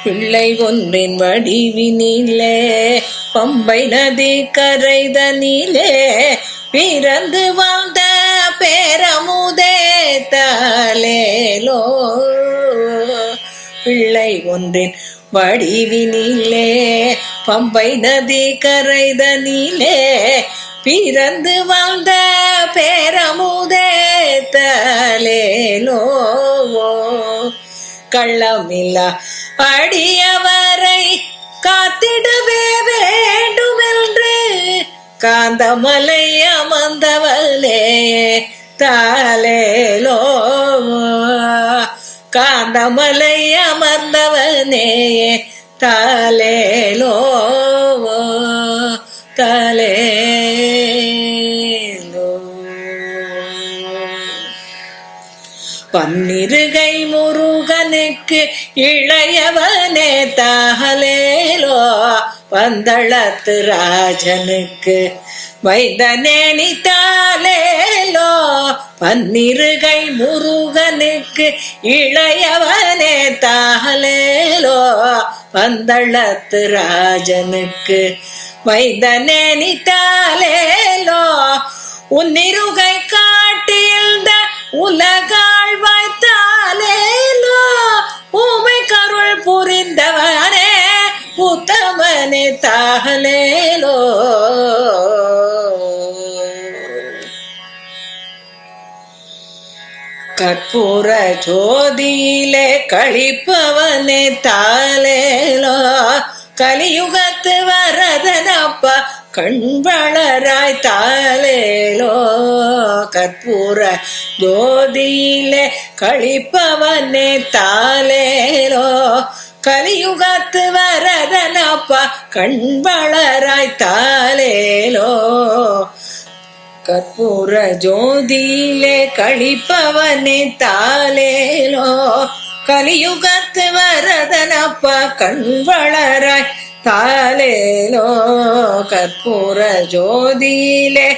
பிள்ளை ஒன்றின் வடிவினிலே பம்பை நதி கரைதனிலே பிறந்து வாழ்ந்த பேரமுதே தாலேலோ. பிள்ளை ஒன்றின் வடிவினிலே பம்பை நதி கரைதனிலே பிறந்து வாழ்ந்த பேரமுதே தாலேலோ. கள்ளமில்லா அடியவரை காத்திடவே வேண்டுமென்று காந்தமலை அமர்ந்தவளே தாலேலோ. காந்தமலை அமர்ந்தவனே தாலேலோ தாலேலோ. பன்னிருகை முருகனுக்கு இளையவனே தாலேலோ. பந்தளத்து ராஜனுக்கு வைதனேனி தாலேலோ. பன்னிருகை முருகனுக்கு இளையவனே தாலேலோ. பந்தளத்து ராஜனுக்கு வைதனேனி தாலேலோ. உன்னிருகை காட்டில்த உலகாள் வாய்த்தாலேலோ. ஊமை கருள் புரிந்தவனே உத்தமனே தாலேலோ. கற்பூர ஜோதியிலே கழிப்பவனே தாலேலோ. கலியுகத்து வரதனப்பா கண்வளராய் தாலேலோ. கற்பூர ஜோதியிலே கழிப்பவனே தாலேலோ. கலியுகத்து வரதனப்பா கண்வளராய் தாலேலோ. கற்பூர ஜோதியிலே கழிப்பவனே தாலேலோ. கலியுகத்து வரதனப்பா கண்வளராய் தாலேலோ. கற்பூர ஜோதியிலே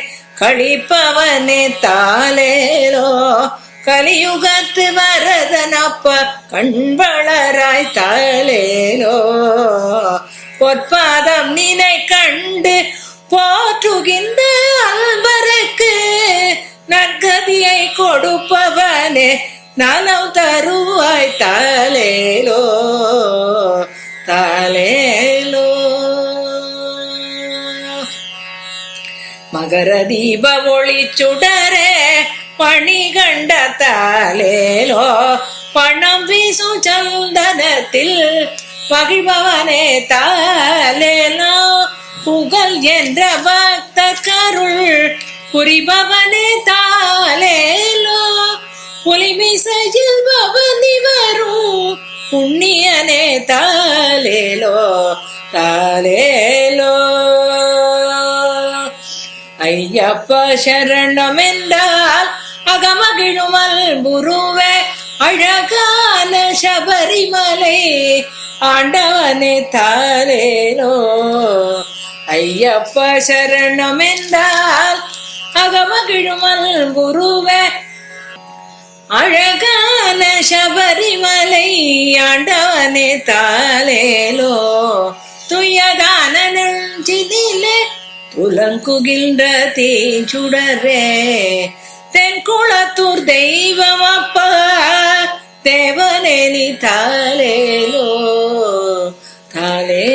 கழிப்பவனே தாலேலோ. கலியுகத்து வரதனப்பா கண்வளராய் தாலேலோ. பொற்பாதம் நினை கண்டு போற்றுகின்ற அன்பருக்கு நற்கதியை கொடுப்பவனே நலம் தருவாய் தாலேலோ தாலேலோ. மகர தீப ஒளி சுடரே பணிகண்ட தாலேலோ. பணம் வீசும் சந்தனத்தில் மகிழ்பவனே தாலேலோ. புகழ் என்ற பக்த கருள் புரிபவனே தாலேலோ. புலிமிசையில் பவனி வரும் புண்ணியனே தாலேலோ தாலேலோ. ஐயப்ப சரணம் என்றால் அகமகிழுமல் குருவே அழகான சபரிமலை ஆண்டவனே தாலேலோ. ஐயப்ப சரணம் என்றால் அகமகிழுமல் குருவே அழகான சபரிமலை ஆண்டவனே தாலேலோ. துயதான நெஞ்சினிலே துலங்குகின்ற தீச்சுடரே தென்குளத்தூர் தெய்வம் அப்பா தேவனே நீ தாலேலோ தாலே.